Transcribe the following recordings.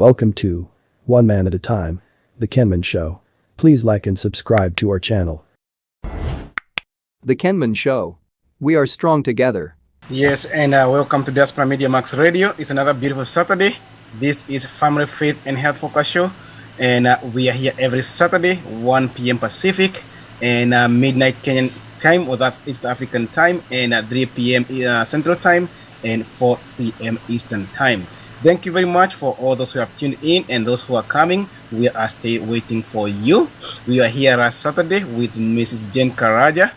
Welcome to One Man at a Time, the Kemen Show. Please like and subscribe to our channel. The Kemen Show. We are strong together. Yes, and welcome to Diaspora Media Max Radio. It's another beautiful Saturday. This is Family, Faith, and Health Focus Show, and we are here every Saturday, 1 p.m. Pacific, and midnight Kenyan time, or that's East African time, and 3 p.m. Central time, and 4 p.m. Eastern time. Thank you very much for all those who have tuned in and those who are coming. We are still waiting for you. We are here last Saturday with Mrs. Jane Karaja.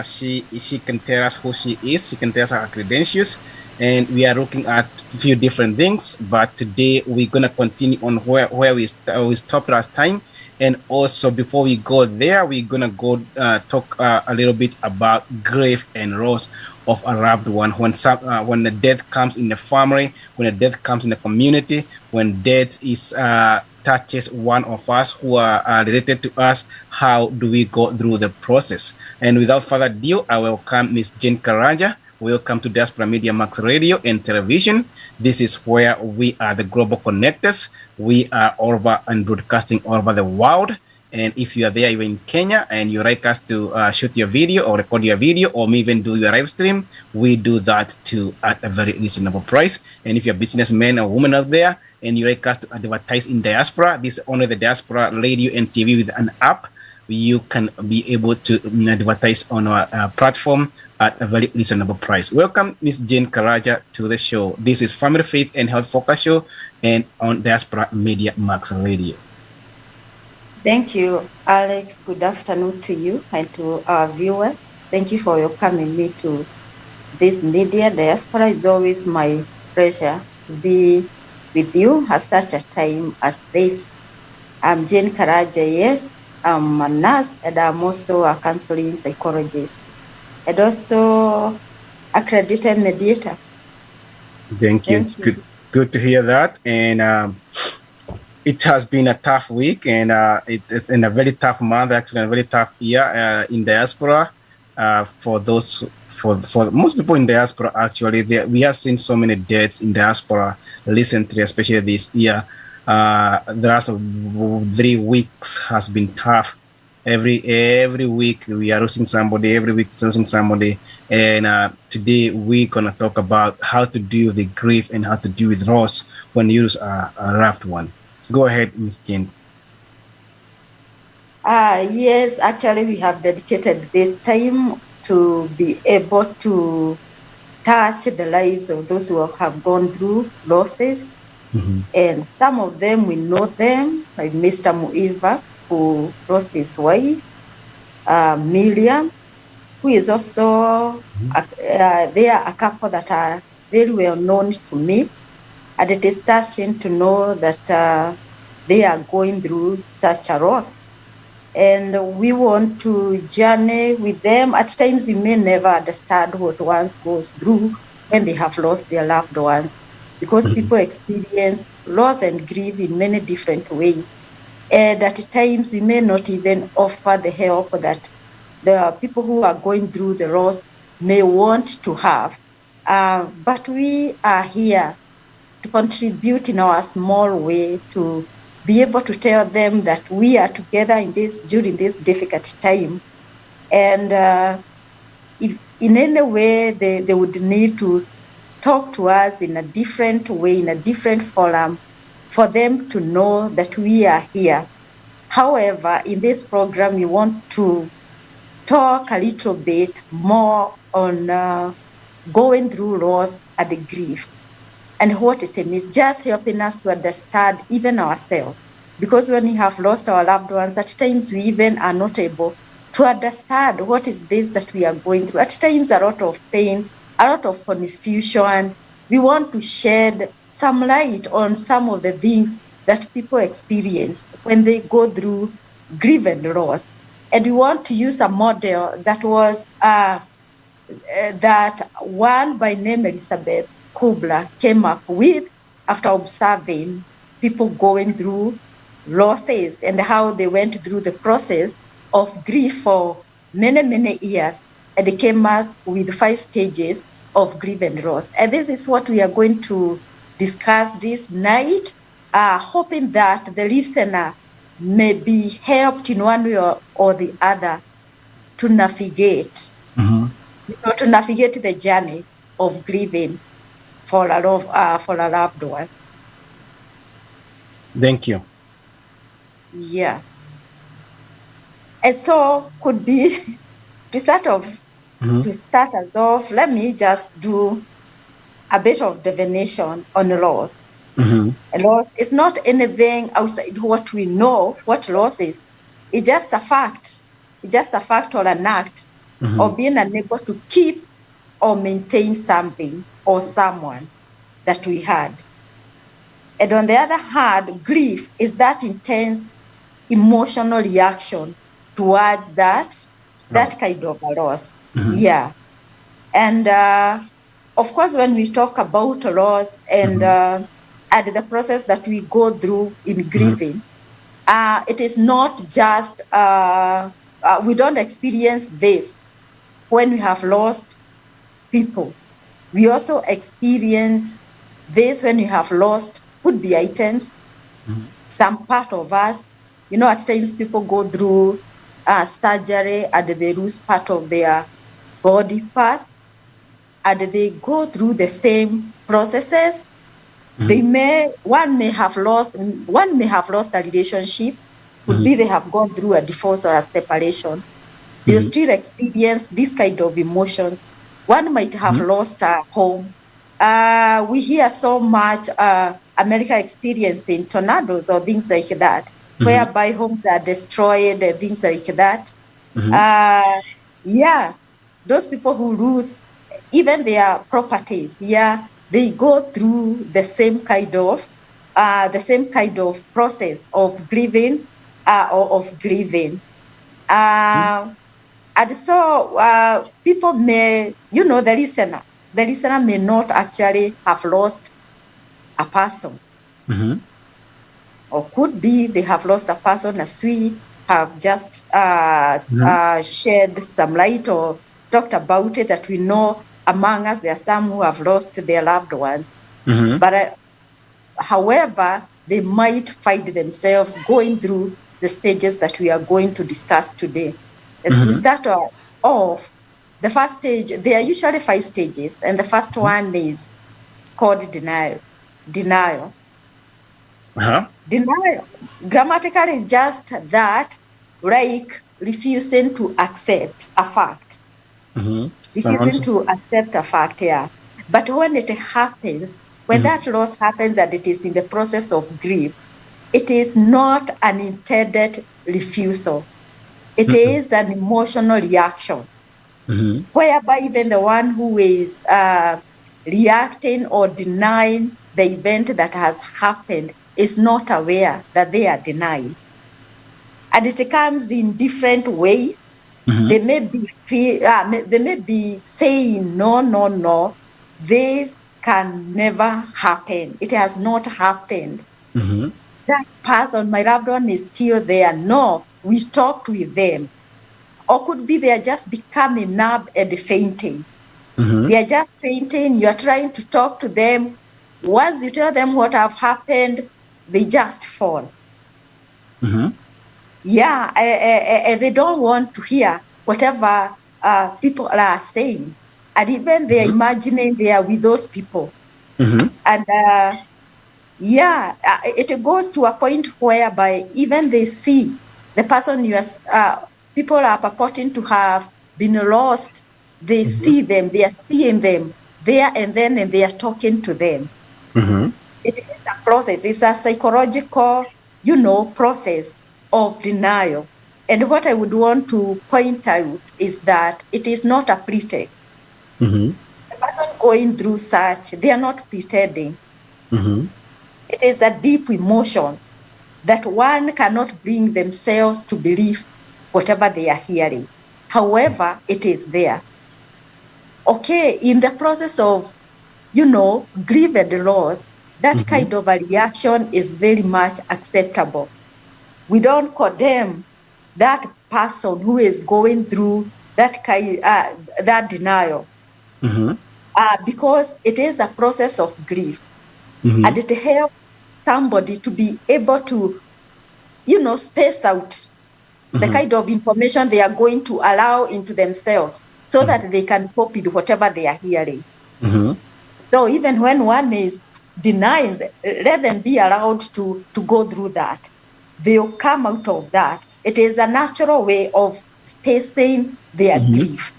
She can tell us who she is. She can tell us her credentials, and we are looking at a few different things. But today we're gonna continue on where we stopped last time, and also before we go there, we're gonna go talk a little bit about grief and loss of a loved one. When the death comes in the family, when the death comes in the community, when death is touches one of us who are related to us, how do we go through the process? And without further ado, I welcome Ms. Jane Karaja. Welcome to Diaspora Media Max Radio and Television. This is where we are the global connectors. We are over and broadcasting all over the world. And if you are there, you're in Kenya, and you like us to shoot your video or record your video or even do your live stream, we do that too at a very reasonable price. And if you're a businessman or woman out there and you like us to advertise in diaspora, this is only the diaspora radio and TV with an app. You can be able to advertise on our platform at a very reasonable price. Welcome, Ms. Jane Karaja, to the show. This is Family, Faith, and Health Focus Show, and on Diaspora Media Max Radio. Thank you, Alex. Good afternoon to you and to our viewers. Thank you for welcoming me to this media. Diaspora is always my pleasure to be with you at such a time as this. I'm Jane Karaja, yes. I'm a nurse, and I'm also a counseling psychologist, and also accredited mediator. Thank you. Good to hear that. And it has been a tough week, and it's in a very tough month, actually, a very tough year in diaspora. For most people in diaspora, actually, we have seen so many deaths in diaspora recently, especially this year. The last 3 weeks has been tough. Every week we are losing somebody. Every week we're losing somebody. And today we're gonna talk about how to deal with the grief and how to deal with loss when you lose a loved one. Go ahead, Ms. Jane. Yes, actually, we have dedicated this time to be able to touch the lives of those who have gone through losses. Mm-hmm. And some of them, we know them, like Mr. Muiva, who lost his wife, Miriam, who is also, they are a couple that are very well known to me. And it is touching to know that they are going through such a loss. And we want to journey with them. At times, we may never understand what one goes through when they have lost their loved ones, because people experience loss and grief in many different ways. And at times, we may not even offer the help that the people who are going through the loss may want to have. But we are here to contribute in our small way to be able to tell them that we are together during this difficult time. And if in any way they would need to talk to us in a different way, in a different forum, for them to know that we are here. However, in this program, we want to talk a little bit more on going through loss and grief, and what it means, just helping us to understand even ourselves. Because when we have lost our loved ones, at times we even are not able to understand what is this that we are going through. At times, a lot of pain, a lot of confusion. We want to shed some light on some of the things that people experience when they go through grief and loss. And we want to use a model that was that one by name Elizabeth Kubler came up with after observing people going through losses and how they went through the process of grief for many, many years. And they came up with 5 stages of grief and loss. And this is what we are going to discuss this night. hoping that the listener may be helped in one way or the other to navigate, to navigate the journey of grieving for a loved one. Thank you. Yeah. And so could be to start us off, let me just do a bit of divination on loss. Loss is not anything outside what we know what loss is. It's just a fact. It's just a fact or an act of being unable to keep or maintain something or someone that we had. And on the other hand, grief is that intense emotional reaction towards that kind of a loss. Yeah. And of course, when we talk about loss and the process that we go through in grieving, it is not just, we don't experience this when we have lost people. We also experience this when we have lost, could be items, some part of us. You know, at times people go through surgery and they lose part of their body part, and they go through the same processes. One may have lost a relationship. Could be they have gone through a divorce or a separation. They still experience this kind of emotions. One might have lost a home. We hear so much America experiencing tornadoes or things like that, whereby homes are destroyed and things like that. Those people who lose even their properties, they go through the same kind of process of grieving and so people may, the listener may not actually have lost a person, or could be they have lost a person as we have just shed some light or talked about it, that we know among us there are some who have lost their loved ones. But however, they might find themselves going through the stages that we are going to discuss today. As to start off, the first stage, there are usually 5 stages, and the first one is called denial. Denial, grammatically, is just that, like refusing to accept a fact. Refusing to accept a fact, But when it happens, when that loss happens and it is in the process of grief, it is not an intended refusal. It is an emotional reaction, whereby even the one who is reacting or denying the event that has happened is not aware that they are denying. And it comes in different ways. They may be saying, no, this can never happen. It has not happened. That person, my loved one, is still there. No, we talked with them. Or could be they are just becoming numb and fainting. They are just fainting. You are trying to talk to them. Once you tell them what have happened, they just fall. And they don't want to hear whatever people are saying. And even they are imagining they are with those people. And it goes to a point whereby even they see the person people are purporting to have been lost. They see them, they are seeing them there and then, and they are talking to them. It is a process. It's a psychological, process of denial. And what I would want to point out is that it is not a pretext. The person going through such, they are not pretending. It is a deep emotion that one cannot bring themselves to believe whatever they are hearing. However, it is there. Okay, in the process of, grief and loss, that kind of a reaction is very much acceptable. We don't condemn that person who is going through that denial, because it is a process of grief, and it helps somebody to be able to, space out the kind of information they are going to allow into themselves so that they can cope with whatever they are hearing. So even when one is denying, let them be allowed to go through that. They'll come out of that. It is a natural way of spacing their grief.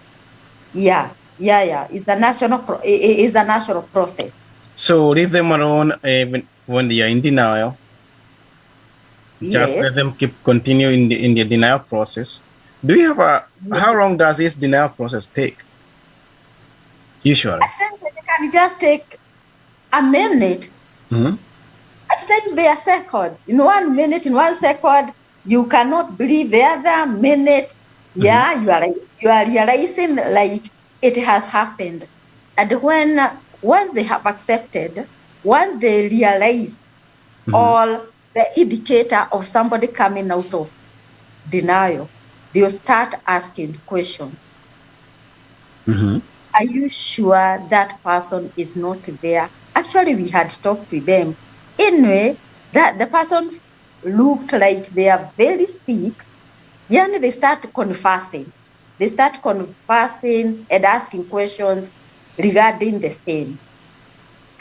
Yeah. It's a natural process. So leave them alone when they are in denial. Just Yes. let them continue in the denial process. Do you have how long does this denial process take? Usually. At times it can just take a minute. At times they are seconds. In 1 minute, in 1 second, you cannot believe the other minute. You are realizing like it has happened. And once they have accepted, once they realize all the indicator of somebody coming out of denial, they'll start asking questions. Are you sure that person is not there? Actually, we had talked with them. Anyway, that the person looked like they are very sick. Then they start confessing. They start confessing and asking questions regarding the same.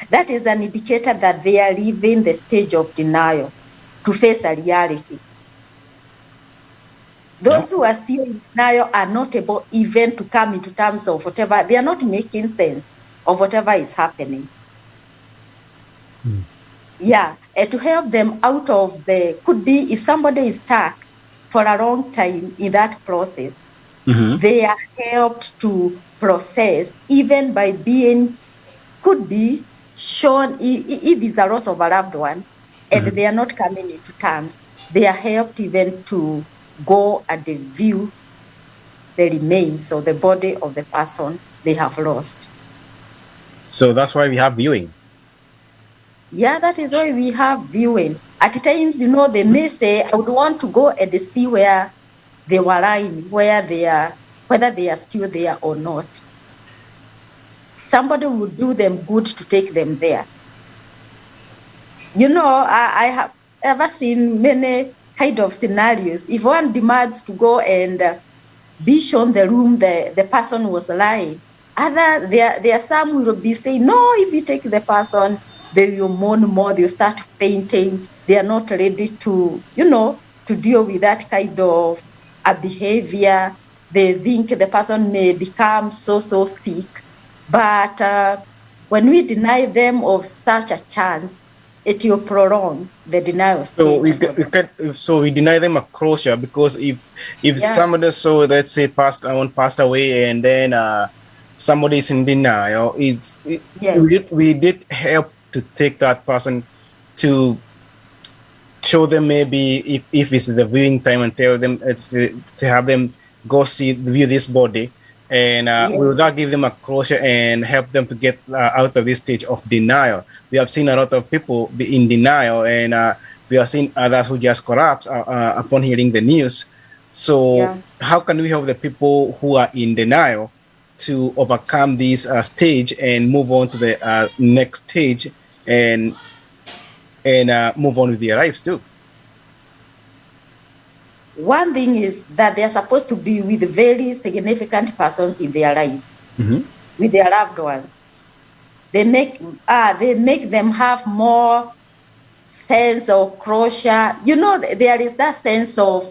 That is an indicator that they are leaving the stage of denial to face a reality. Those who are still in denial are not able even to come into terms of whatever. They are not making sense of whatever is happening. To help them out of could be if somebody is stuck for a long time in that process, they are helped to process even by could be shown if it's a loss of a loved one and they are not coming into terms, they are helped even to go and view the remains of the body of the person they have lost. So that's why we have viewing. Yeah, that is why we have viewing. At times, they may say, I would want to go and see where they were lying, whether they are still there or not. Somebody would do them good to take them there. I have ever seen many kind of scenarios. If one demands to go and be shown the room the person was lying, there are some who will be saying, no, if you take the person, they will mourn more, they'll start fainting. They are not ready to, to deal with that kind of a behavior. They think the person may become so sick. But when we deny them of such a chance, it will prolong the denial stage. So we deny them a closure because if somebody let's say passed away and then somebody is in denial, we did help to take that person to show them maybe if it's the viewing time and tell them to have them go view this body. And we will not give them a closure and help them to get out of this stage of denial. We have seen a lot of people be in denial, and we have seen others who just collapse upon hearing the news. So how can we help the people who are in denial to overcome this stage and move on to the next stage and move on with their lives too? One thing is that they are supposed to be with very significant persons in their life, with their loved ones. They make them have more sense of closure. There is that sense of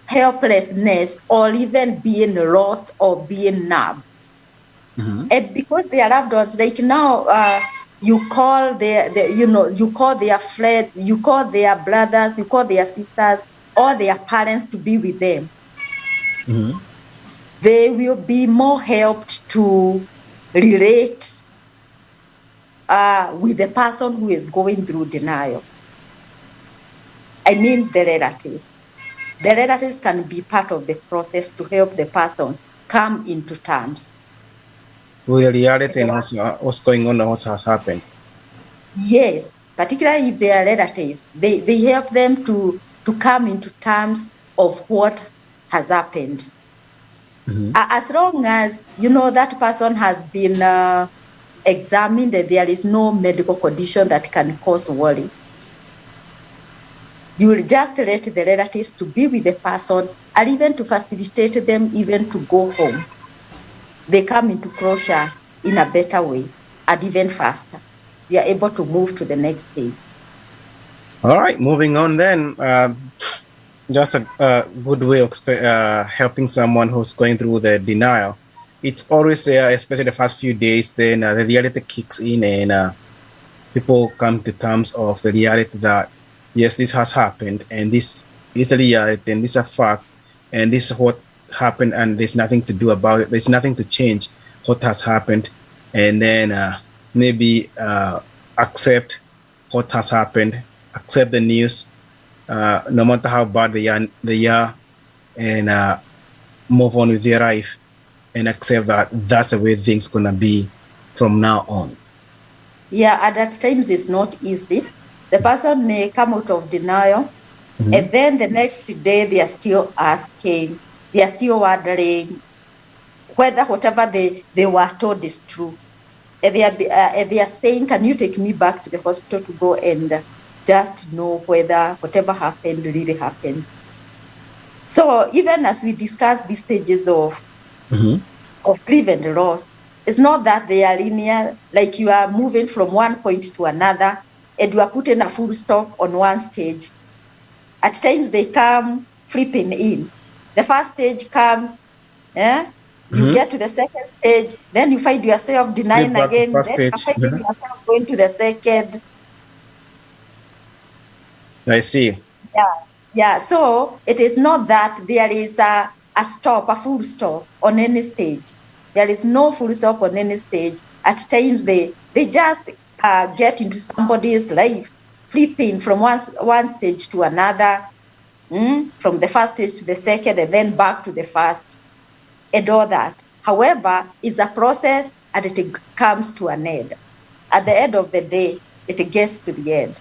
helplessness or even being lost or being numb. And because they are loved ones, like now, you call you call their friends, you call their brothers, you call their sisters, or their parents to be with them. They will be more helped to relate with the person who is going through denial. I mean the relatives. The relatives can be part of the process to help the person come into terms. With the reality and what's going on and what has happened. Yes, particularly if they are relatives. They help them to come into terms of what has happened. As long as, that person has been examined, that there is no medical condition that can cause worry. You will just let the relatives to be with the person, and even to facilitate them even to go home. They come into closure in a better way and even faster. They are able to move to the next stage. All right, moving on then. Just a good way of helping someone who's going through the denial. It's always there, especially the first few days, then the reality kicks in and people come to terms of the reality that, yes, this has happened and this is the reality and this is a fact and this is what happened and there's nothing to do about it. There's nothing to change what has happened. And then maybe accept what has happened, accept the news, no matter how bad they are, and move on with their life and accept that that's the way things gonna be from now on. Yeah, at times it's not easy. The person may come out of denial, and then the next day they are still asking, they are still wondering whether whatever they were told is true. And they are saying, can you take me back to the hospital to go and just know whether whatever happened really happened? So even as we discuss these stages of grief and loss, it's not that they are linear, like you are moving from one point to another and you are putting a full stop on one stage. At times they come flipping in. The first stage comes, you get to the second stage, then you find yourself denying again, then you find yourself going to the second. I see. Yeah. So it is not that there is a stop, a full stop on any stage. There is no full stop on any stage. At times they just get into somebody's life, flipping from one stage to another, from the first stage to the second, and then back to the first, and all that. However, it's a process and it comes to an end. At the end of the day, it gets to the end.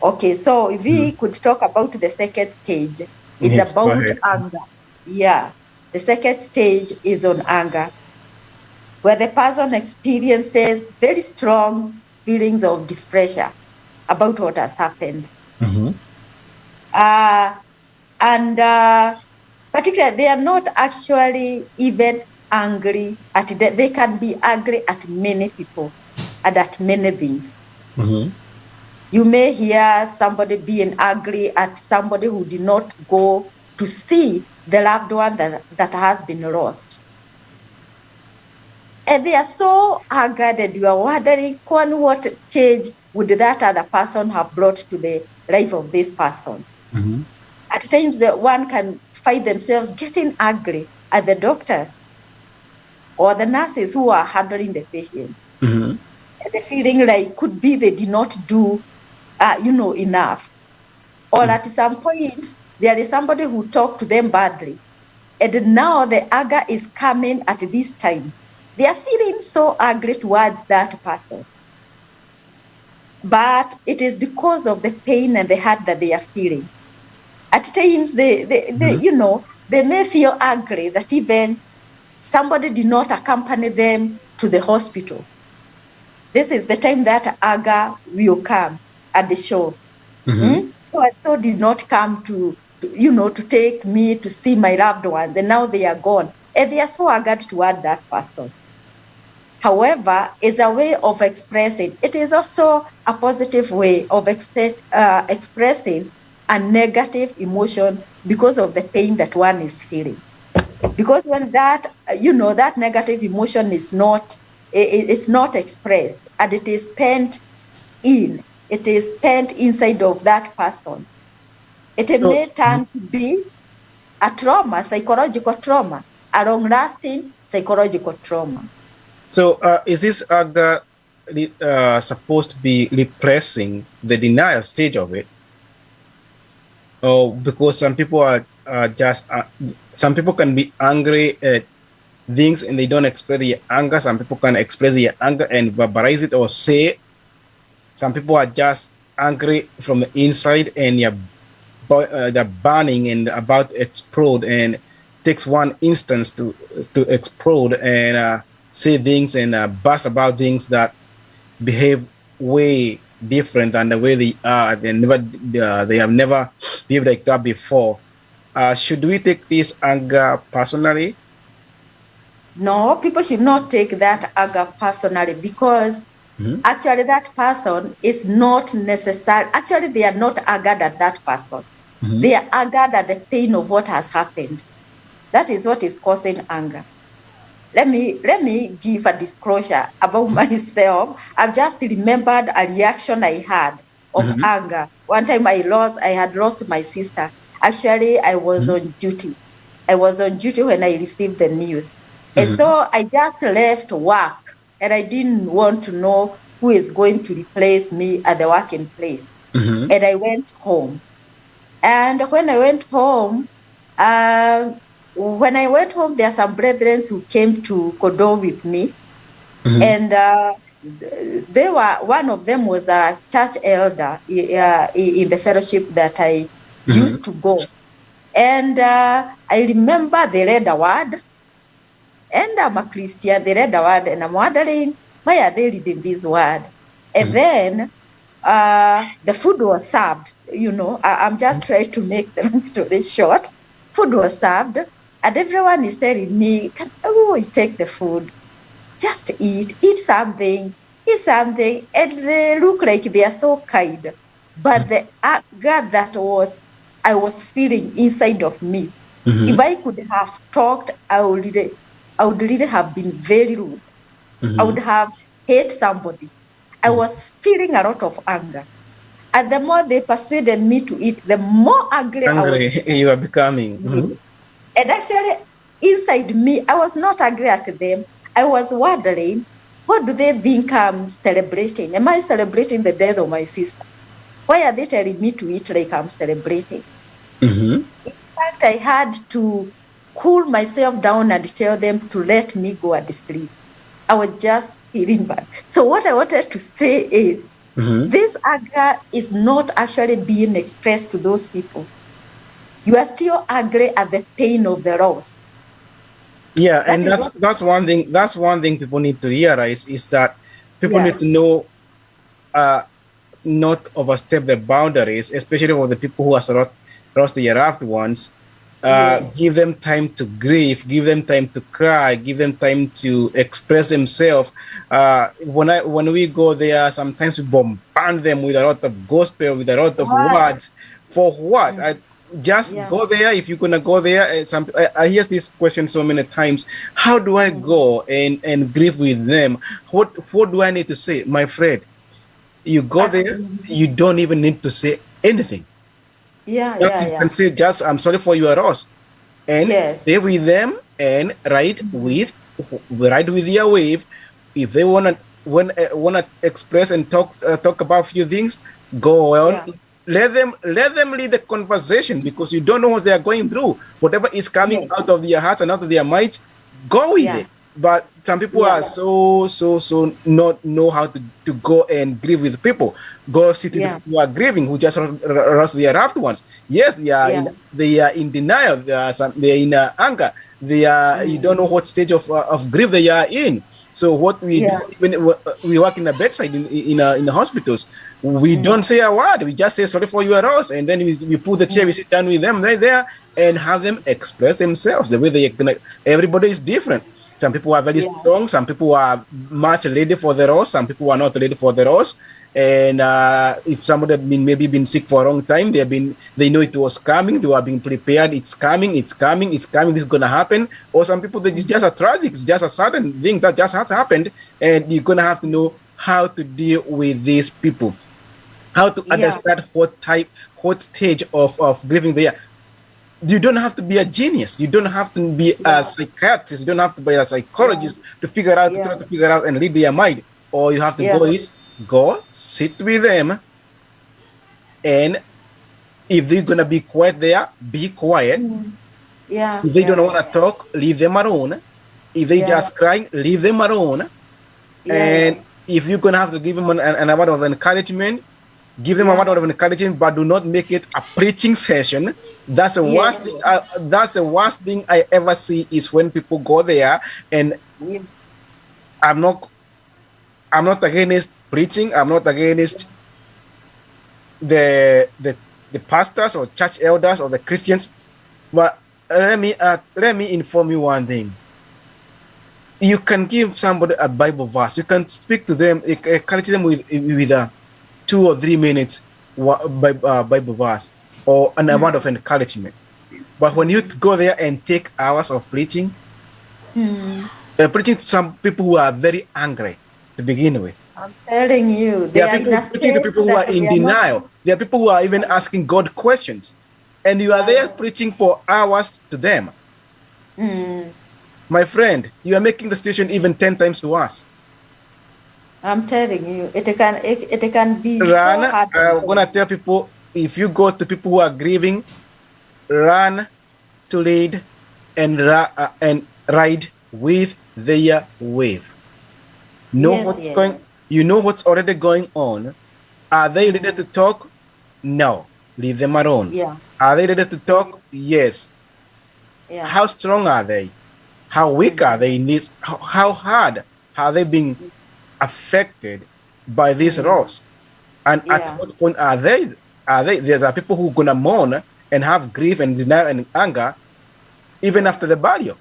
Okay, so if we could talk about the second stage, it's about anger. Yeah, the second stage is on anger, where the person experiences very strong feelings of displeasure about what has happened. Particularly, they are not actually even angry at that. They can be angry at many people and at many things. You may hear somebody being angry at somebody who did not go to see the loved one that has been lost. And they are so angered and you are wondering, what change would that other person have brought to the life of this person? At times, the one can find themselves getting angry at the doctors or the nurses who are handling the patient. And the feeling like could be they did not do enough. Or at some point, there is somebody who talked to them badly. And now the anger is coming at this time. They are feeling so angry towards that person. But it is because of the pain and the hurt that they are feeling. At times, they may feel angry that even somebody did not accompany them to the hospital. This is the time that anger will come at the show. So I thought did not come to take me to see my loved ones, and now they are gone. And they are so angered toward that person. However, it's a way of expressing. It is also a positive way of expressing a negative emotion because of the pain that one is feeling. Because when that negative emotion is not expressed and it is pent inside of that person, it may turn to be a trauma, psychological trauma, a long-lasting psychological trauma. So is this anger supposed to be repressing the denial stage of it? Or because some people are some people can be angry at things and they don't express their anger. Some people can express their anger and verbalize it or say it. Some people are just angry from the inside and they're burning and about to explode, and it takes one instance to explode and say things and bust about things that behave way different than the way they are. They have never lived like that before. Should we take this anger personally? No, people should not take that anger personally, because actually that person is not necessary. Actually, they are not angered at that person. They are angered at the pain of what has happened. That is what is causing anger. Let me give a disclosure about myself. I've just remembered a reaction I had of anger. One time I had lost my sister. Actually, I was on duty. I was on duty when I received the news. And so I just left work, and I didn't want to know who is going to replace me at the working place. And I went home. And when I went home, there are some brethren who came to Kodo with me. And one of them was a church elder in the fellowship that I used to go. And I remember they read a word. And I'm a Christian. They read the word, and I'm wondering, why are they reading this word? And then the food was served. I'm just trying to make the long story short. Food was served, and everyone is telling me, you take the food, just eat something, and they look like they are so kind. But the anger that I was feeling inside of me, if I could have talked, I would really have been very rude. I would have hate somebody. I was feeling a lot of anger. And the more they persuaded me to eat, the more angry I was. You are becoming. And actually, inside me, I was not angry at them. I was wondering, what do they think I'm celebrating? Am I celebrating the death of my sister? Why are they telling me to eat like I'm celebrating? In fact, I had to cool myself down and tell them to let me go and sleep. I was just feeling bad. So what I wanted to say is, this anger is not actually being expressed to those people. You are still angry at the pain of the loss. Yeah, and that's one thing. That's one thing people need to realize, is that people need to know, not overstep the boundaries, especially for the people who have lost their loved ones. Give them time to grieve, give them time to cry, give them time to express themselves. When we go there, sometimes we bombard them with a lot of gospel, with a lot of words. For what? Just go there. If you're gonna go there, I hear this question so many times: how do I go and grieve with them? What do I need to say? My friend, you go there, you don't even need to say anything. You can say just, I'm sorry for your loss, and stay with them and write with their wave. If they wanna express and talk about a few things, go on. Let them lead the conversation, because you don't know what they are going through. Whatever is coming out of their hearts and out of their minds, go with it. But some people are so not know how to go and grieve with people. Go sit with people who are grieving, who just lost their loved ones. Yes, they are in denial. They are in anger. They are. You don't know what stage of grief they are in. So what we do when we work in the bedside in the hospitals, we don't say a word. We just say sorry for your loss, and then we put the chair, we sit down with them right there, and have them express themselves the way they gonna. Everybody is different. Some people are very strong. Some people are much ready for the loss. Some people are not ready for the loss. And if somebody have been sick for a long time, they know it was coming. They are being prepared. It's coming. This is gonna happen. Or some people, it's just a tragic. It's just a sudden thing that just has happened, and you're gonna have to know how to deal with these people, how to understand what stage of grieving they are. You don't have to be a genius. You don't have to be a psychiatrist. You don't have to be a psychologist to figure out and read their mind. All you have to go sit with them, and if they're gonna be quiet there, be quiet. If they don't want to talk, leave them alone. If they just crying, leave them alone. And if you're gonna have to give them an word of encouragement, give them a word of encouragement, but do not make it a preaching session. That's the worst thing. That's the worst thing I ever see, is when people go there, and I'm not against preaching. I'm not against the pastors or church elders or the Christians. But let me inform you one thing. You can give somebody a Bible verse. You can speak to them, encourage them with 2 or 3 minutes Bible verse or an amount of encouragement. But when you go there and take hours of preaching, preaching to some people who are very angry to begin with. I'm telling you, There are people preaching to people who are in denial. There are people who are even asking God questions, and you are there preaching for hours to them. My friend, you are making the situation even 10 times worse. I'm telling you, it can be Run, so hard. I'm gonna tell people, if you go to people who are grieving, run to lead and ride with their wave. You know what's already going on. Are they ready to talk? No. Leave them alone. Yeah. Are they ready to talk? Yes. Yeah. How strong are they? How weak are they in this? How hard are they being affected by this loss? And at what point are they? There are people who are gonna mourn and have grief and denial and anger even after the burial.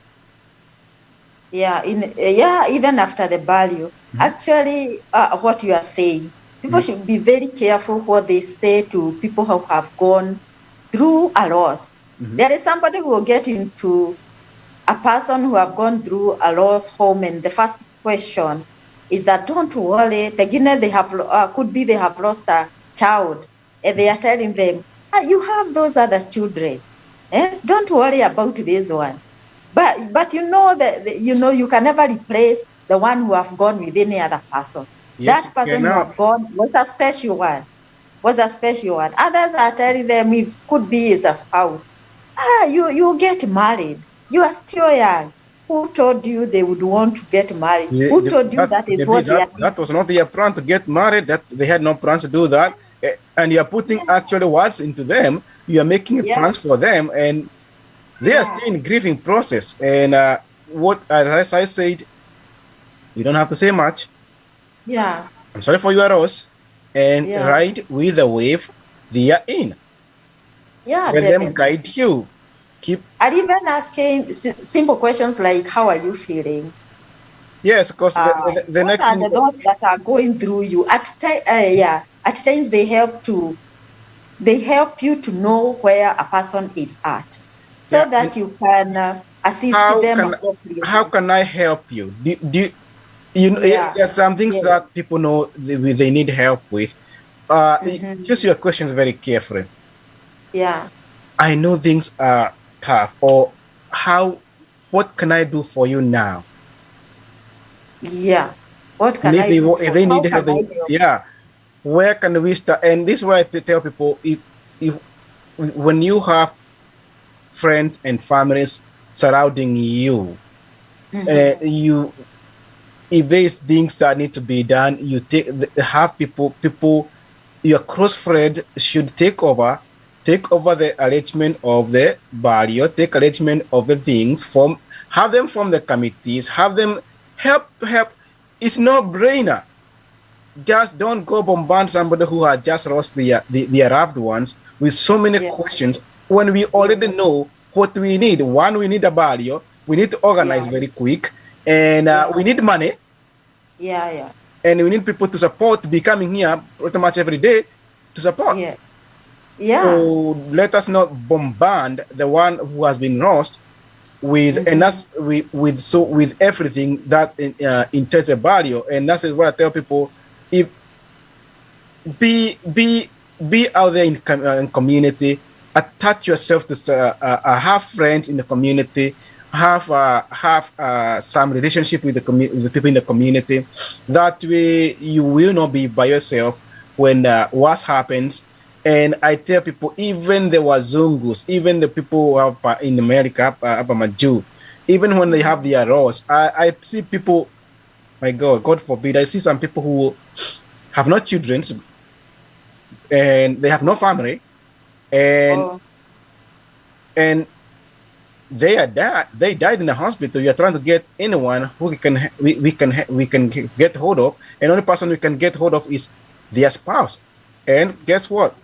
Yeah, even after the burial. Actually, what you are saying, people should be very careful what they say to people who have gone through a loss. There is somebody who will get into a person who have gone through a loss home, and the first question is that, don't worry, beginner they have could be they have lost a child, and they are telling them, you have those other children, don't worry about this one. But you know that you can never replace the one who have gone with any other person. Yes, that person who have gone was a special one. Others are telling them it could be as a spouse. You get married. You are still young. Who told you they would want to get married? Who told you that is what they are doing? That was not their plan to get married. That they had no plans to do that. And you are putting actually words into them. You are making plans for them, and they are still in grieving process. And as I said, you don't have to say much. Yeah. I'm sorry for your loss, and ride with the wave they are in. Yeah. Let them guide you. And even asking simple questions like, "How are you feeling?" Yes, because the next thing, the thoughts that are going through you at times they help you to know where a person is at, so that you can assist them. How can I help you? Do you know, there are some things that people know they need help with. Choose your questions very carefully. Yeah. I know things are tough, or what can I do for you now? Yeah. What can I do? If they need help, where can we start? And this is why I tell people, if when you have friends and families surrounding you, if there's things that need to be done, you have people, your close friend should take over the arrangement of the burial, take arrangement of the things, have them form the committees, have them help. It's no brainer. Just don't go bombard somebody who has just lost their loved ones with so many questions when we already know what we need. One, we need a burial. We need to organize very quick, and we need money. Yeah. And we need people to support, to be coming here pretty much every day to support. Yeah. So let us not bombard the one who has been lost with and that's with everything that entails a burial. And that's what I tell people: if be out there in community, attach yourself to have friends in the community, have some relationship with the people in the community. That way, you will not be by yourself when what happens. And I tell people, even the Wazungus, even the people who are in America, Jew, even when they have their laws, I see people, my God forbid, I see some people who have no children and they have no family, and they died in the hospital. You are trying to get anyone who we can get hold of, and only person we can get hold of is their spouse. And guess what?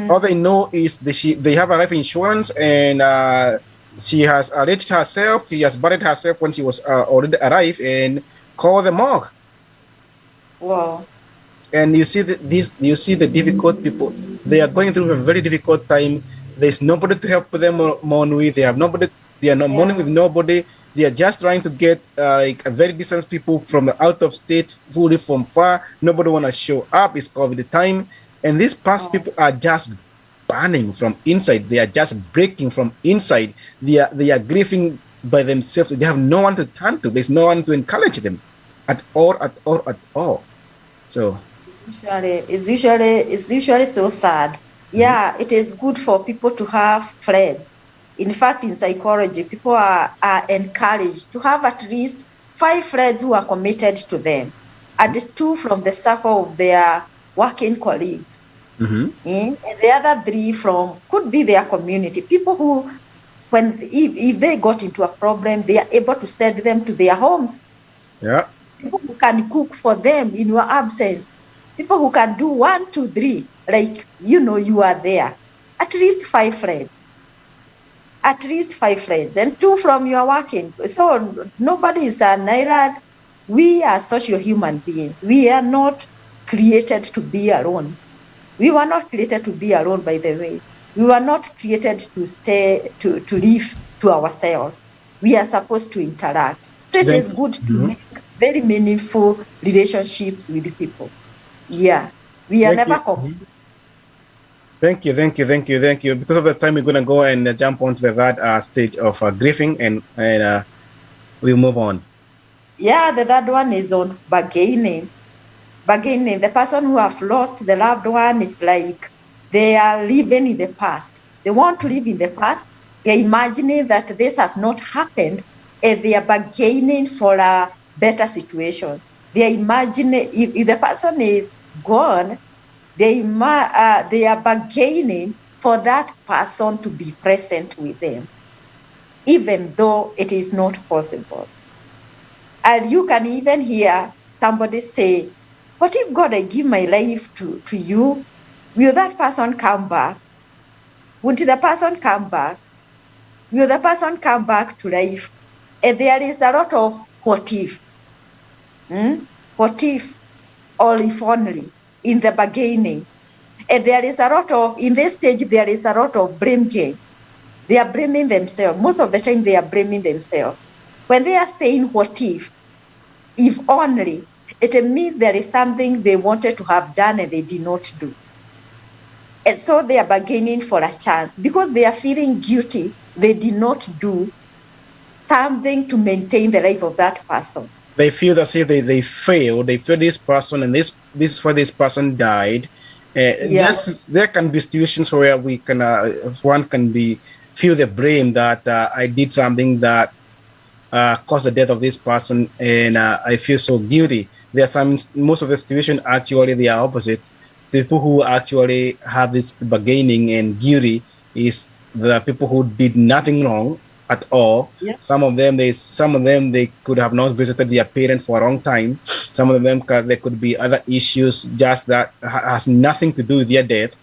All they know is they have a life insurance, and she has alleged herself. She has buried herself when she was already arrived, and call the morgue. Wow. And you see you see the difficult people. They are going through a very difficult time. There's nobody to help them mourn with. They have nobody. They are not mourning with nobody. They are just trying to get like a very distant people from the out of state, fully from far. Nobody want to show up. It's COVID time, and these past people are just burning from inside. They are just breaking from inside. They are grieving by themselves. They have no one to turn to. There's no one to encourage them at all. So It's usually so sad. Yeah, it is good for people to have friends. In fact, in psychology, people are encouraged to have at least 5 friends who are committed to them, and 2 from the circle of their working colleagues. And the other 3 could be their community. People who, if they got into a problem, they are able to send them to their homes. Yeah. People who can cook for them in your absence. People who can do 1, 2, 3, like, you are there. At least 5 friends. At least 5 friends, and 2 from your working. So nobody is an island. We are social human beings. We are not created to be alone. We were not created to be alone, by the way. We were not created to live to ourselves. We are supposed to interact. So it is good to make very meaningful relationships with the people. Yeah, we are never complete. Thank you. Because of the time, we're gonna go and jump onto that stage of grieving, and we'll move on. Yeah, the third one is on bargaining. Bargaining, the person who have lost the loved one, it's like they are living in the past. They want to live in the past. They're imagining that this has not happened, and they are bargaining for a better situation. They are imagining if the person is gone, they are bargaining for that person to be present with them, even though it is not possible. And you can even hear somebody say, "What if, God, I give my life to you? Will that person come back? Won't the person come back? Will the person come back to life?" And there is a lot of what if. What if, or if only, in the bargaining. And there is a lot of, in this stage, there is a lot of blame game. They are blaming themselves. Most of the time, they are blaming themselves. When they are saying what if only, it means there is something they wanted to have done and they did not do. And so they are bargaining for a chance because they are feeling guilty. They did not do something to maintain the life of that person. They feel as if they failed. They feel this person, and this is why this person died. Yes, there can be situations where we can one can feel the blame that I did something that caused the death of this person, and I feel so guilty. There are most of the situations actually they are opposite. The people who actually have this bargaining and guilty is the people who did nothing wrong at all. Yeah. Some of them they could have not visited their parent for a long time. Some of them there could be other issues just that has nothing to do with their death.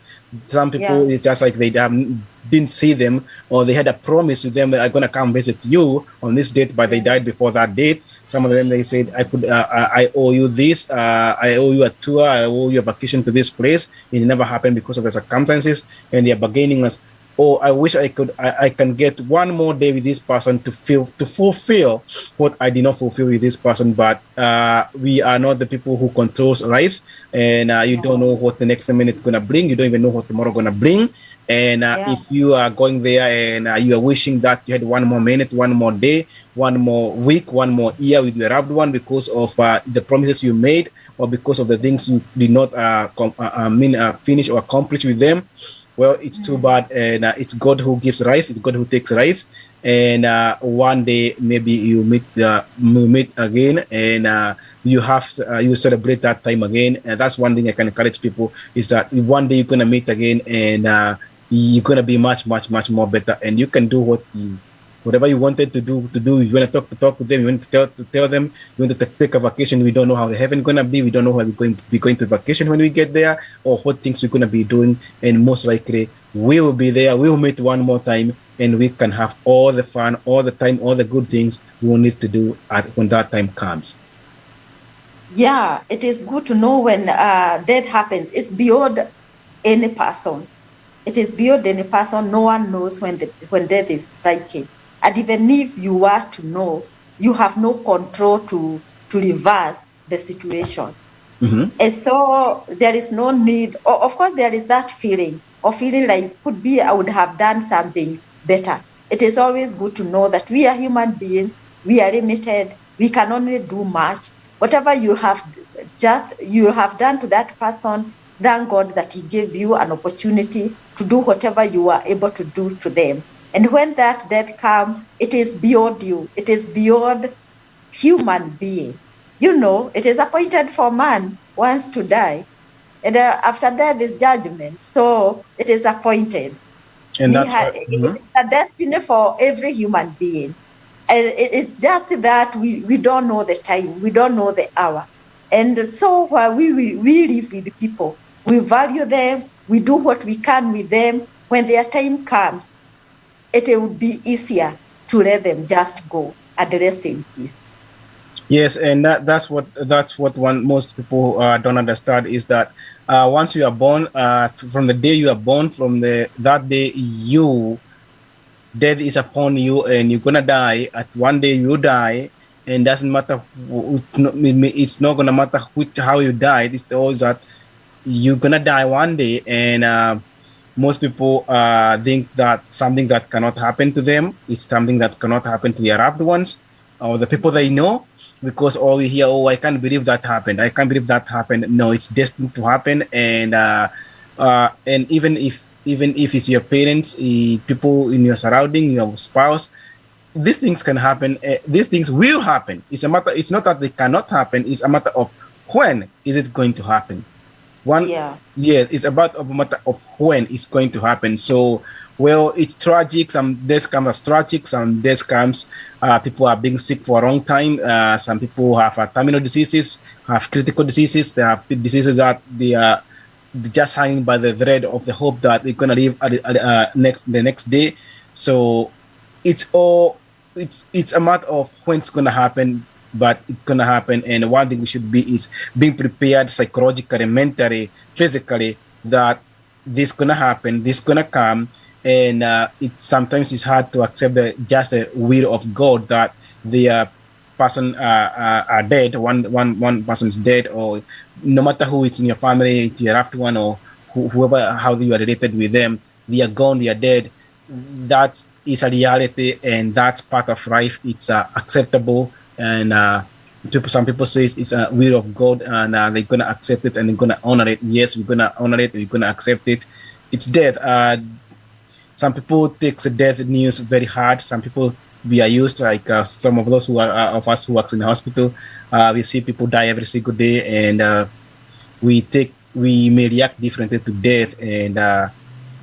Some people it's just like they didn't see them, or they had a promise with them that I'm gonna come visit you on this date, but they died before that date. Some of them they said I owe you this, I owe you a tour, I owe you a vacation to this place. It never happened because of the circumstances, and they are bargaining us. Oh, I wish I can get one more day with this person to fulfill what I did not fulfill with this person. But we are not the people who controls lives, and you don't know what the next minute gonna bring. You don't even know what tomorrow gonna bring. And if you are going there and you are wishing that you had one more minute, one more day, one more week, one more year with your loved one because of the promises you made, or because of the things you did not finish or accomplish with them, well, it's too bad. And it's God who gives lives. It's God who takes lives. And one day maybe you meet again, and you celebrate that time again. And that's one thing I can encourage people, is that one day you're gonna meet again, and you're gonna be much more better, and you can do what Whatever you wanted to do. You want to talk to them. You want to tell them. You want to take a vacation. We don't know how the heaven gonna be. We don't know where we're going to be going to vacation when we get there, or what things we're gonna be doing. And most likely, we will be there. We will meet one more time, and we can have all the fun, all the time, all the good things we will need to do when that time comes. Yeah, it is good to know when death happens. It's beyond any person. It is beyond any person. No one knows when death is striking. And even if you were to know, you have no control to reverse the situation. Mm-hmm. And so there is no need. Of course, there is that feeling like could be I would have done something better. It is always good to know that we are human beings. We are limited. We can only do much. Whatever you have done to that person, thank God that he gave you an opportunity to do whatever you were able to do to them. And when that death comes, it is beyond you. It is beyond human being. It is appointed for man once to die. And after death is judgment. So it is appointed. And that's It's a destiny for every human being. And it's just that we don't know the time, we don't know the hour. And so while we live with the people, we value them, we do what we can with them. When their time comes, it would be easier to let them just go and rest in peace. Yes, and that's what most people don't understand is that once you are born, from the day you are born, that day death is upon you, and you're gonna die. At one day you die, and doesn't matter. It's not gonna matter how you died. It's always that you're gonna die one day, and most people think that something that cannot happen to them. It's something that cannot happen to their loved ones or the people they know, because all we hear, I can't believe that happened. I can't believe that happened. No, it's destined to happen, and even if it's your parents, people in your surrounding, your spouse, these things can happen. These things will happen. It's not that they cannot happen. It's a matter of when is it going to happen. It's about a matter of when it's going to happen. So, it's tragic. Some days come as tragic. Some days comes people are being sick for a long time. Some people have terminal diseases, have critical diseases. They have diseases that they are just hanging by the thread of the hope that they're gonna live the next day. So it's a matter of when it's gonna happen, but it's gonna happen. And one thing we should be is being prepared psychologically, mentally, physically, that this gonna happen, this gonna come. And sometimes it's hard to accept just the will of God that the person are dead, one person is dead, or no matter who it's in your family, your loved one, or whoever, how you are related with them, they are gone, they are dead. That is a reality, and that's part of life. It's acceptable, and some people say it's a will of God, and they're gonna accept it and they're gonna honor it. Yes, we're gonna honor it, we're gonna accept it. It's death. Some people take the death news very hard. Some people, we are used to, like some of those of us who works in the hospital, we see people die every single day, and we may react differently to death, and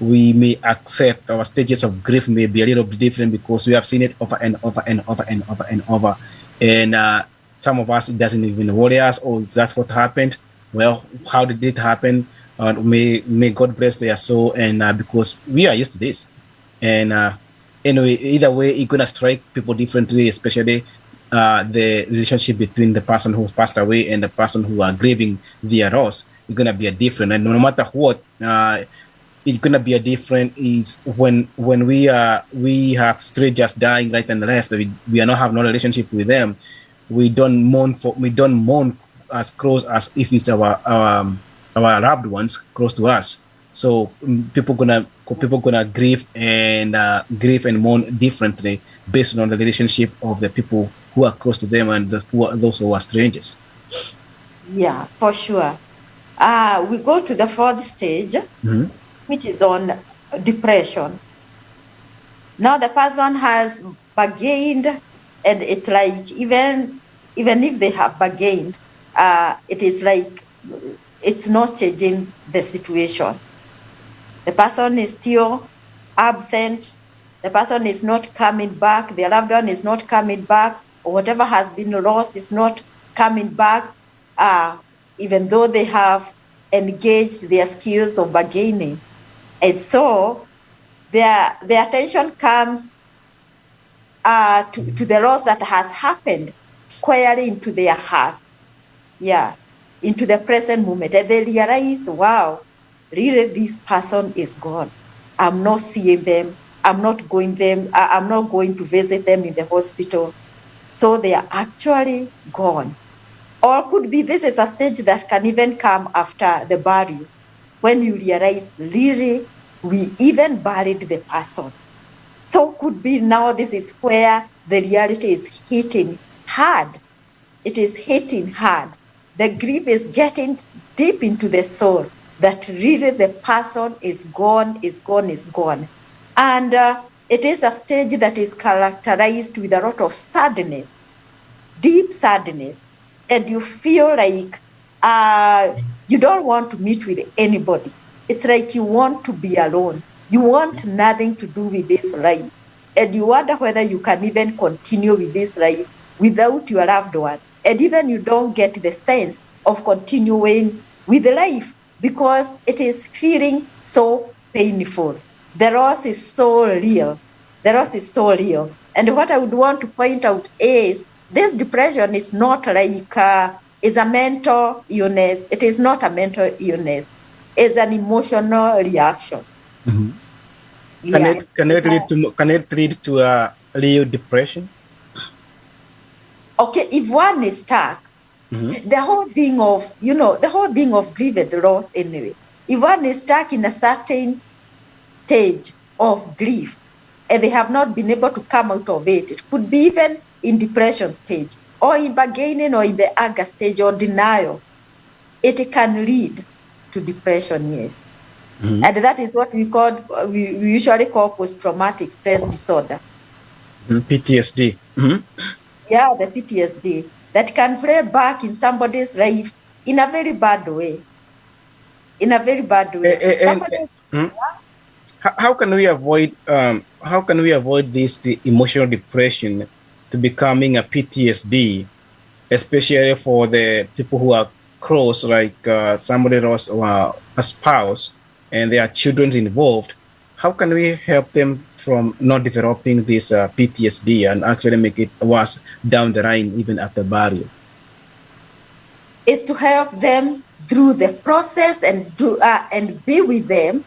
we may accept our stages of grief may be a little bit different because we have seen it over and over and over and over and over. And some of us, it doesn't even worry us. Oh, that's what happened. Well, how did it happen? May God bless their soul, and because we are used to this. And anyway, either way, it's gonna strike people differently, especially the relationship between the person who passed away and the person who are grieving their loss. It's gonna be a different, and no matter what, it's gonna be a different. Is when we have strangers dying right and left. We are not have no relationship with them. We don't mourn as close as if it's our loved ones close to us. So people gonna grieve and mourn differently based on the relationship of the people who are close to them and those who are strangers. Yeah, for sure. We go to the fourth stage, which is on depression. Now the person has bargained, and it's like even if they have bargained, it is like it's not changing the situation. The person is still absent, the person is not coming back, their loved one is not coming back, or whatever has been lost is not coming back, even though they have engaged their skills of bargaining. And so their attention comes to the loss that has happened squarely into their hearts. Yeah, into the present moment. And they realize, wow, really this person is gone. I'm not seeing them. I'm not going to visit them in the hospital. So they are actually gone. Or could be this is a stage that can even come after the burial, when you realize, really, we even buried the person. So could be now this is where the reality is hitting hard. It is hitting hard. The grief is getting deep into the soul that really the person is gone, is gone, is gone. And it is a stage that is characterized with a lot of sadness, deep sadness. And you feel like you don't want to meet with anybody. It's like you want to be alone. You want nothing to do with this life. And you wonder whether you can even continue with this life without your loved one. And even you don't get the sense of continuing with life because it is feeling so painful. The loss is so real. The loss is so real. And what I would want to point out is this depression is not like is a mental illness. It is not a mental illness. It's an emotional reaction. Mm-hmm. Yeah. Can it lead to a real depression? Okay, if one is stuck, the whole thing of grieved loss anyway. If one is stuck in a certain stage of grief and they have not been able to come out of it, it could be even in depression stage or in bargaining or in the anger stage or denial, it can lead to depression, yes. Mm-hmm. And that is what we usually call post-traumatic stress disorder. PTSD. Mm-hmm. Yeah, the PTSD that can play back in somebody's life in a very bad way. In a very bad way. How can we avoid the emotional depression to becoming a PTSD, especially for the people who are close, like somebody lost a spouse and there are children involved? How can we help them from not developing this PTSD and actually make it worse down the line, even after burial? Is to help them through the process and be with them,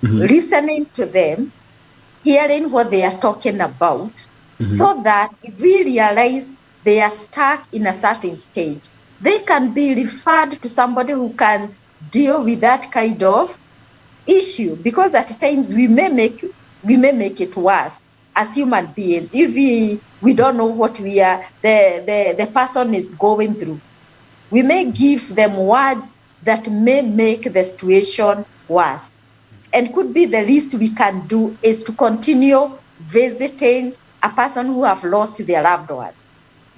listening to them, hearing what they are talking about, so that if we realize they are stuck in a certain stage, they can be referred to somebody who can deal with that kind of issue, because at times we may make it worse as human beings if we don't know what the person is going through. We may give them words that may make the situation worse. And could be the least we can do is to continue visiting a person who have lost their loved one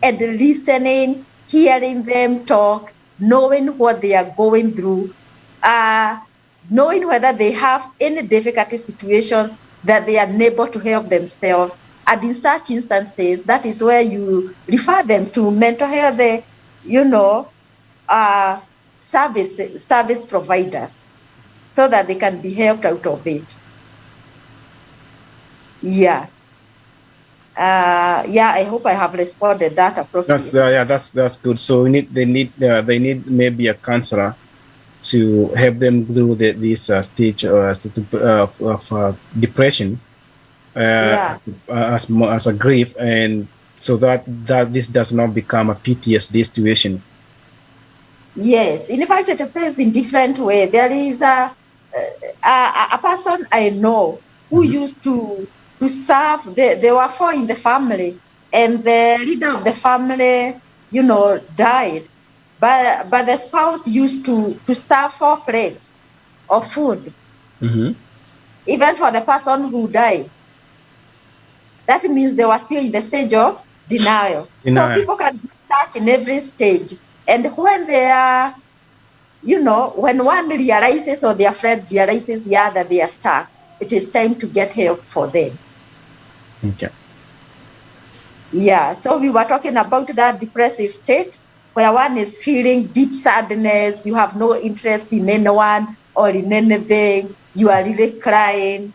and listening, hearing them talk, knowing what they are going through, knowing whether they have any difficult situations that they are unable to help themselves. And in such instances, that is where you refer them to mental health, service providers, so that they can be helped out of it. Yeah. I hope I have responded that appropriately. That's good. So they need maybe a counselor to help them through this stage of depression as a grief, and so that this does not become a PTSD situation. Yes, in fact, it appears in different way. There is a person I know who used to serve. There were 4 in the family, and the leader of the family, died. But the spouse used to serve 4 plates of food, even for the person who died. That means they were still in the stage of denial. So people can be stuck in every stage. And when they are, when one realizes or their friend realizes, that they are stuck, it is time to get help for them. Okay. Yeah, so we were talking about that depressive state where one is feeling deep sadness, you have no interest in anyone or in anything, you are really crying,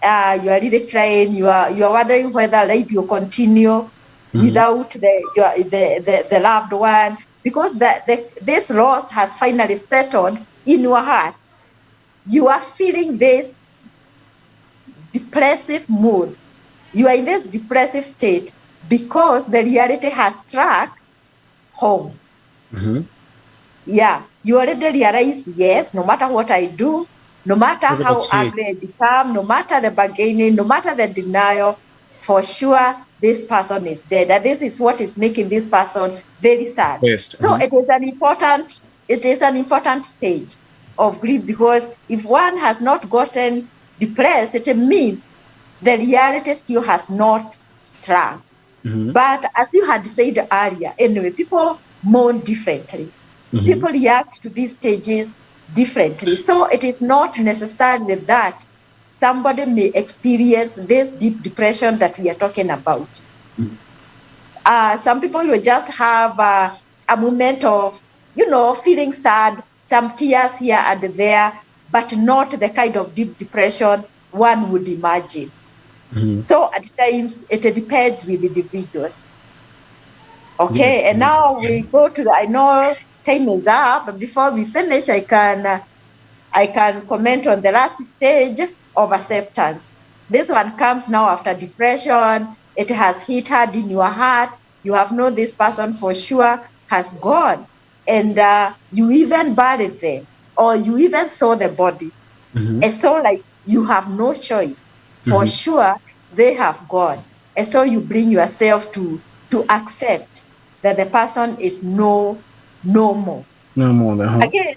you are wondering whether life will continue without the loved one, because this loss has finally settled in your heart. You are feeling this depressive mood. You are in this depressive state because the reality has struck home. Yeah, you already realize, yes, no matter what I do, no matter how ugly I become, no matter the bargaining, no matter the denial, for sure this person is dead. And this is what is making this person very sad. So it is an important stage of grief, because if one has not gotten depressed, it means the reality still has not struck. But as you had said earlier, anyway, people mourn differently. People react to these stages differently. So it is not necessarily that somebody may experience this deep depression that we are talking about. Some people will just have a moment of, feeling sad, some tears here and there, but not the kind of deep depression one would imagine. So at times it depends with individuals. Okay, and now we go to I know time is up, but before we finish, I can comment on the last stage of acceptance. This one comes now after depression. It has hit hard in your heart. You have known this person for sure has gone, and you even buried them, or you even saw the body. And so, like, you have no choice. For sure, they have gone. And so you bring yourself to accept that the person is no more. No more. Again,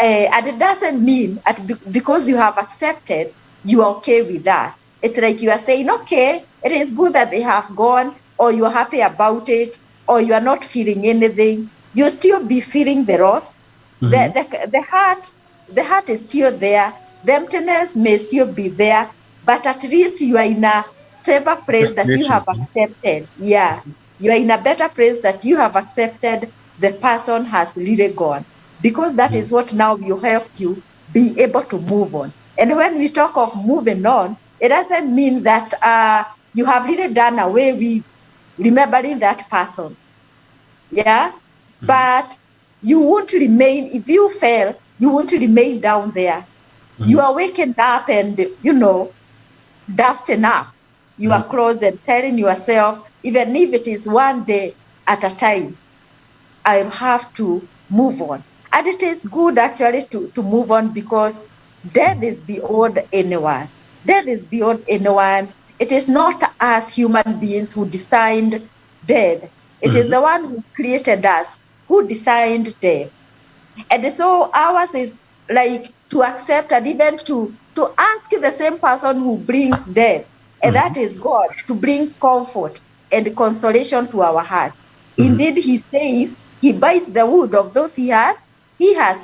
and it doesn't mean because you have accepted, you are okay with that. It's like you are saying, okay, it is good that they have gone, or you are happy about it, or you are not feeling anything. You'll still be feeling the loss. The heart is still there. The emptiness may still be there, but at least you are in a safer place that you have accepted. Yeah, you are in a better place that you have accepted the person has really gone, because that is what now will help you be able to move on. And when we talk of moving on, it doesn't mean that you have really done away with remembering that person. Yeah, but you won't remain, if you fail, you won't remain down there. You are waking up and, dusting up your clothes and telling yourself, even if it is one day at a time, I'll have to move on. And it is good actually to move on, because death is beyond anyone. Death is beyond anyone. It is not us human beings who designed death. It is the one who created us who designed death. And so ours is like to accept and even to ask the same person who brings death, and that is God, to bring comfort and consolation to our heart. Indeed, he says he bites the wood of those he has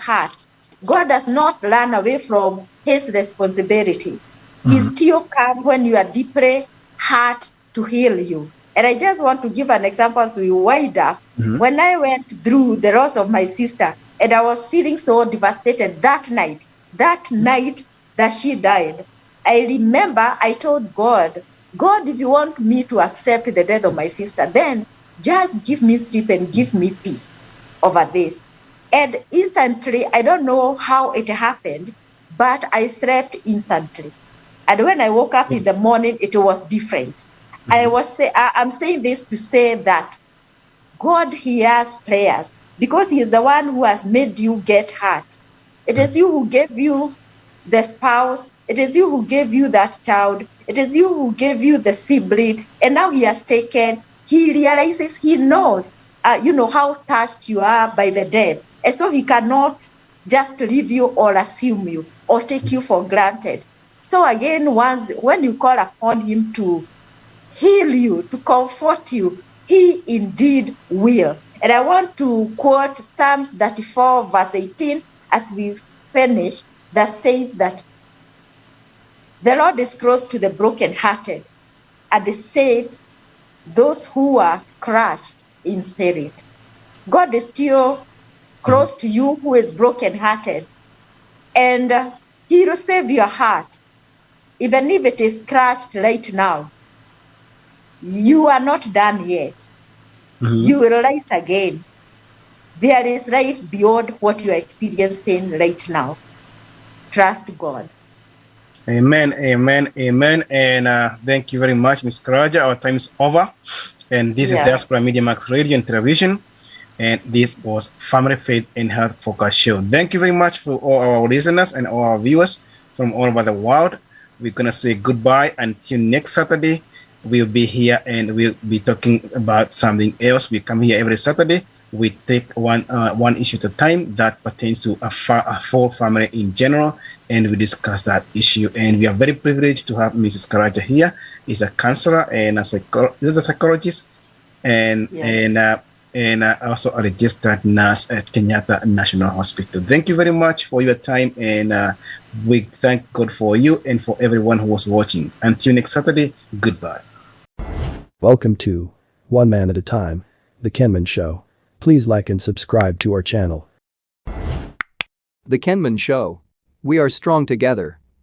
hurt. God does not run away from his responsibility. He still comes when you are deeply hurt to heal you. And I just want to give an example as we wind up. When I went through the loss of my sister, and I was feeling so devastated that night that she died, I remember I told God, if you want me to accept the death of my sister, then just give me sleep and give me peace over this. And instantly, I don't know how it happened, but I slept instantly. And when I woke up in the morning, it was different. I'm saying this to say that God hears prayers, because he is the one who has made you get hurt. It is you who gave you the spouse. It is you who gave you that child. It is you who gave you the sibling. And now he has taken, he realizes, he knows, how touched you are by the death. And so he cannot just leave you or assume you or take you for granted. So again, when you call upon him to heal you, to comfort you, he indeed will. And I want to quote Psalms 34, verse 18, as we finish, that says that the Lord is close to the brokenhearted and saves those who are crushed in spirit. God is still close to you who is brokenhearted, and He will save your heart. Even if it is crushed right now, you are not done yet. You will rise again. There is life beyond what you are experiencing right now. Trust God. Amen, amen, amen. And thank you very much, Ms. Karaja. Our time is over. And this is Diaspora Media Max Radio and Television. And this was Family Faith and Health Focus Show. Thank you very much for all our listeners and all our viewers from all over the world. We're going to say goodbye until next Saturday. We'll be here and we'll be talking about something else. We come here every Saturday. We take one issue at a time that pertains to a full family in general, and we discuss that issue. And we are very privileged to have Mrs. Karaja here. She's a counselor and a psychologist, and also a registered nurse at Kenyatta National Hospital. Thank you very much for your time, and we thank God for you and for everyone who was watching. Until next Saturday, goodbye. Welcome to One Man at a Time, The Kemen Show. Please like and subscribe to our channel. The Kemen Show. We are strong together.